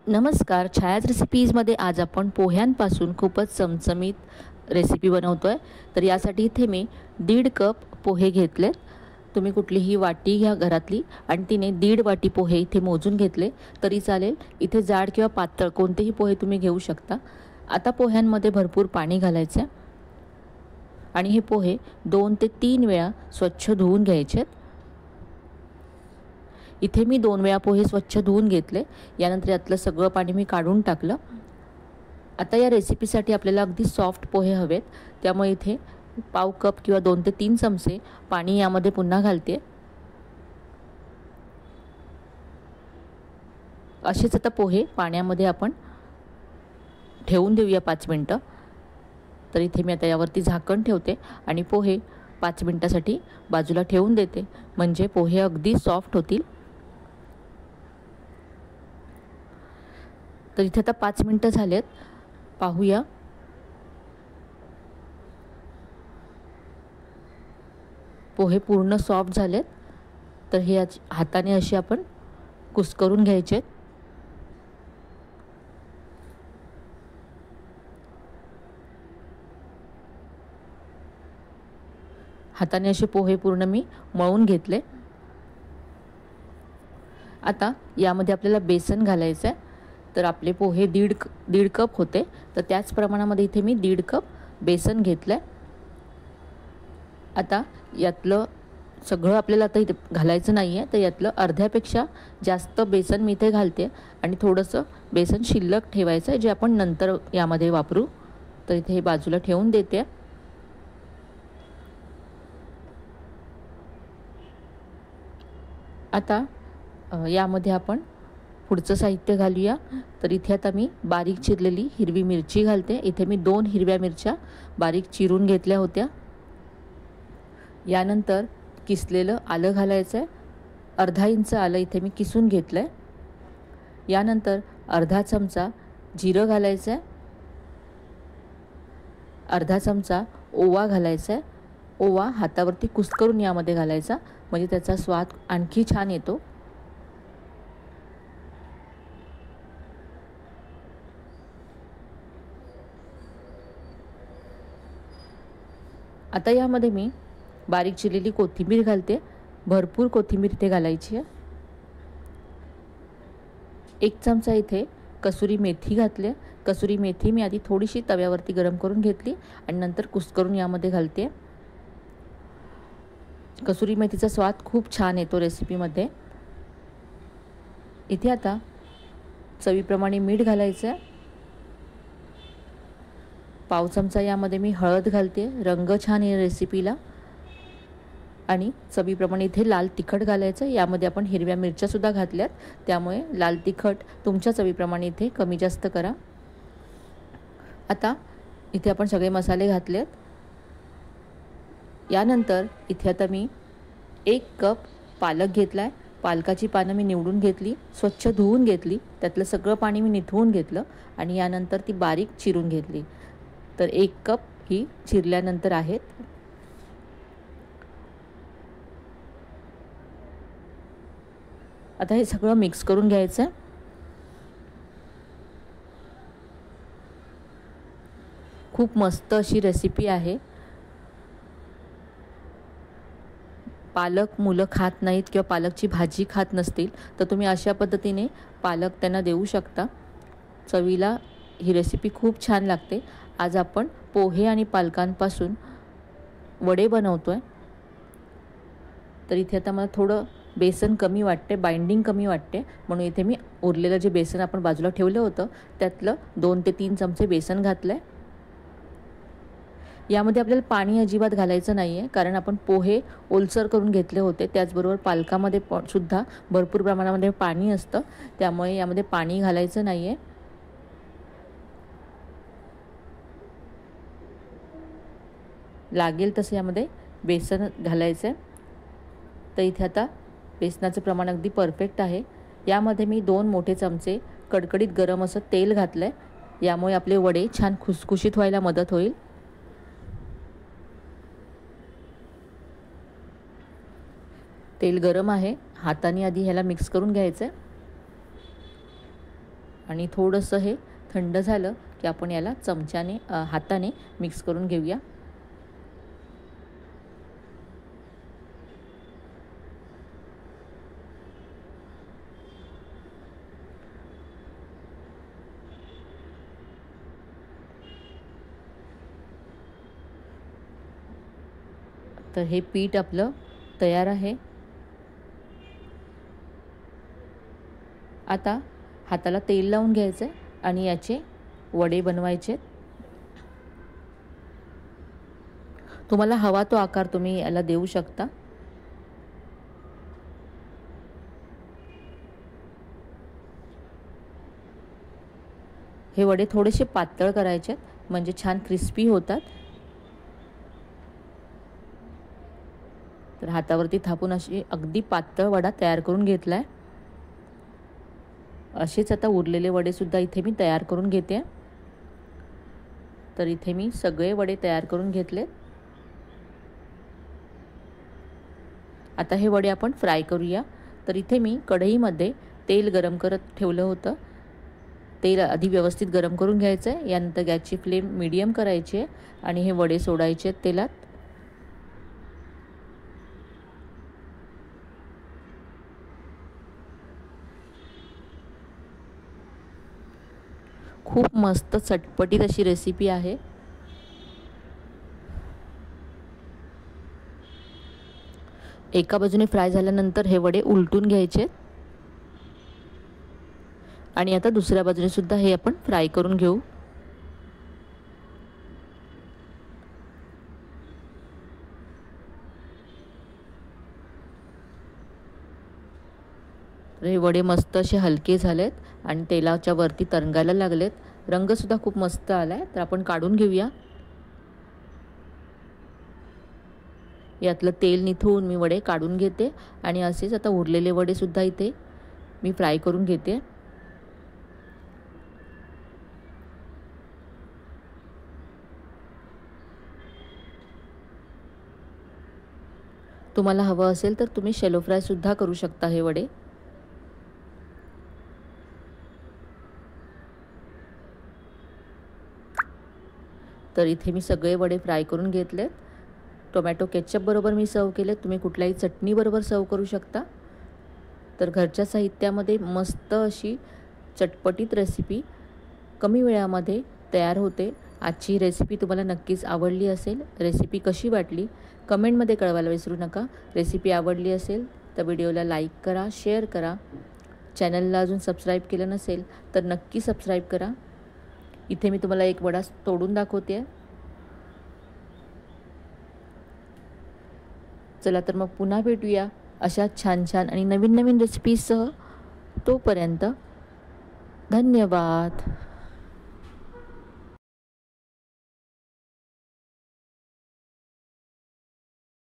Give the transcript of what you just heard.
नमस्कार, छायाज रेसिपीजमध्ये आज आपण पोह्यांपासून खूपच चमचमीत रेसिपी बनवतो आहे. तर यासाठी इथे मी 1.5 कप पोहे घेतलेत. तुम्ही कुठलीही वाटी घ्या घरातली आणि तिने 1.5 वाटी पोहे इथे मोजून घेतले तरी चालेल. इथे जाड किंवा पातळ कोणतेही पोहे तुम्ही घेऊ शकता. आता पोह्यांमध्ये भरपूर पाणी घालायचं आहे आणि हे पोहे 2 ते 3 वेळा स्वच्छ धुवून घ्यायचे आहेत. इथे मी 2 वेळा पोहे स्वच्छ धुवून घेतले. यानंतर यातलं सगळं पाणी मी काढून टाकलं. आता या रेसिपीसाठी आपल्याला अगदी सॉफ्ट पोहे हवेत, त्यामुळे इथे पाव कप किंवा 2 ते 3 चमचे पाणी यामध्ये पुन्हा घालते. असेच आता पोहे पाण्यामध्ये आपण ठेवून देऊया 5 मिनिटं. तर इथे मी आता यावरती झाकण ठेवते आणि पोहे 5 मिनिटासाठी बाजूला ठेवून देते, म्हणजे पोहे अगदी सॉफ्ट होतील. तर इथे आता 5 मिनिटं झालेत. पाहूया. पोहे पूर्ण सॉफ्ट झालेत. तर हे हाताने असे आपण कुस्करून घ्यायचे. हाताने असे पोहे पूर्ण मी मळून घेतले. आता यामध्ये आपल्याला बेसन घालायचं आहे. तर आपले पोहे 1.5 कप होते, तर त्याच प्रमाणामध्ये इथे मी 1.5 कप बेसन घेतलं आहे. आता यातलं सगळं आपल्याला आता इथे घालायचं नाही आहे, तर यातलं अर्ध्यापेक्षा जास्त बेसन मी इथे घालते आणि थोडंसं बेसन शिल्लक ठेवायचं आहे, जे आपण नंतर यामध्ये वापरू. तर इथे हे बाजूला ठेवून देते. आता यामध्ये आपण पुढचं साहित्य घालूया. तर इथे आता मी बारीक चिरलेली हिरवी मिरची घालते. इथे मी 2 हिरव्या मिरच्या बारीक चिरून घेतल्या होत्या. यानंतर किसलेलं आलं घालायचं आहे. अर्धा इंच आलं इथे मी किसून घेतलं आहे. यानंतर अर्धा चमचा जिरं घालायचं आहे. अर्धा चमचा ओवा घालायचा आहे. ओवा हातावरती कुस्करून यामध्ये घालायचा, म्हणजे त्याचा स्वाद आणखी छान येतो. आता यामध्ये मी बारीक चिरलेली कोथिंबीर घालते. भरपूर कोथिंबीर इथे घालायची आहे. 1 चमचा इथे कसुरी मेथी घातली. कसुरी मेथी मी आधी थोडीशी तव्यावरती गरम करून घेतली आणि नंतर कुस्करून यामध्ये घालते. कसुरी मेथीचा स्वाद खूप छान येतो रेसिपीमध्ये. इथे आता चवीप्रमाणे मीठ घालायचं आहे. पाव चमचा यामध्ये मी हळद घालते, रंग छान येईल रेसिपीला. आणि चवीप्रमाणे इथे लाल तिखट घालायचं. यामध्ये आपण हिरव्या मिरच्यासुद्धा घातल्यात, त्यामुळे लाल तिखट तुमच्या चवीप्रमाणे इथे कमी जास्त करा. आता इथे आपण सगळे मसाले घातलेत. यानंतर इथे आता मी 1 कप पालक घेतला आहे. पालकाची पानं मी निवडून घेतली, स्वच्छ धुवून घेतली, त्यातलं सगळं पाणी मी निथळून घेतलं आणि यानंतर ती बारीक चिरून घेतली. तर 1 कप ही चिरल्यानंतर आहेत. आता हे सगळं मिक्स करून घ्यायचं आहे. खूप मस्त अशी रेसिपी आहे. पालक मुलं खात नाहीत किंवा पालकची भाजी खात नसतील, तर तुम्ही अशा पद्धतीने पालक त्यांना देऊ शकता. चवीला ही रेसिपी खूप छान लागते. आज आपण पोहे आणि पालकांपासून वडे बनवतो आहे. तर इथे आता मला थोडं बेसन कमी वाटते, बाइंडिंग कमी वाटते, म्हणून इथे मी उरलेलं जे बेसन आपण बाजूला ठेवलं होतं त्यातलं 2 ते 3 चमचे बेसन घातलं आहे. यामध्ये आपल्याला पाणी अजिबात घालायचं नाही आहे, कारण आपण पोहे ओलसर करून घेतले होते. त्याचबरोबर पालकामध्ये सुद्धा भरपूर प्रमाणामध्ये पाणी असतं, त्यामुळे यामध्ये पाणी घालायचं नाही आहे. लागेल तसं यामध्ये बेसन घालायचं आहे. तर इथे आता बेसनाचं प्रमाण अगदी परफेक्ट आहे. यामध्ये मी 2 मोठे चमचे कडकडीत गरम असं तेल घातलं आहे. यामुळे आपले वडे छान खुसखुशीत व्हायला मदत होईल. तेल गरम आहे, हाताने आधी ह्याला मिक्स करून घ्यायचं आहे. आणि थोडंसं हे थंड झालं की आपण याला चमच्याने हाताने मिक्स करून घेऊया। तर हे पीठ आपलं तयार आहे। आता हाताला तेल लावून घ्यायचं आहे आणि याचे वडे बनवायचे। तुम्हाला हवा तो आकार तुम्ही याला देऊ शकता। हे वडे थोडेसे पातळ करायचे म्हणजे छान क्रिस्पी होतात। तर हातावरती थापून अशी अगदी पातळ वडा तयार करून घेतलाय। असेच आता उरलेले वडे सुद्धा इथे मी तयार करून घेते। तर इथे मी सगळे वडे तयार करून घेतले। आता हे वडे आपण फ्राय करूया। तर इथे मी कढईमध्ये तेल गरम करत ठेवलं होतं। तेल आधी व्यवस्थित गरम करून घ्यायचं आहे। यानंतर गॅसची फ्लेम मीडियम करायची आहे आणि हे वडे सोडायचे आहेत तेलात। खूप मस्त चटपटीत अशी रेसिपी आहे। एका बाजूने फ्राय झाल्यानंतर हे वडे उलटून घ्यायचे आणि आता दुसऱ्या बाजूने सुद्धा हे आपण फ्राय करून घेऊ। हे वडे मस्त असे हलके झालेत आणि तेलाच्या वरती तरंगायला लागलेत। रंग सुद्धा खूप मस्त आलाय। तर आपण काढून घेऊया। यातलं तेल निथळून मी वडे काढून घेते आणि असेच आता उरलेले वडे सुद्धा इथे मी फ्राय करून घेते। तुम्हाला हवं असेल तर तुम्ही शॅलो फ्राय सुद्धा करू शकता हे वडे। तर इथे मी सगळे वडे फ्राय करून घेतलेत। टोमॅटो केचप बरोबर मी सर्व केले। तुम्ही कुठल्याही चटणी बरोबर सर्व करू शकता। तर घरच्या साहित्यामध्ये मस्त अशी चटपटीत रेसिपी कमी वेळामध्ये तयार होते। आजची रेसिपी तुम्हाला नक्कीच आवडली असेल। रेसिपी कशी वाटली कमेंटमध्ये कळवायला विसरू नका। रेसिपी आवडली असेल तर व्हिडिओला लाईक करा, शेअर करा। चॅनलला अजून सबस्क्राईब केलं नसेल तर नक्की सबस्क्राईब करा। इथे मी तुम्हाला एक वडा तोडून दाखवते। चला तर मग पुन्हा भेटूया अशा छान छान आणि नवीन नवीन रेसिपीसह। तोपर्यंत धन्यवाद।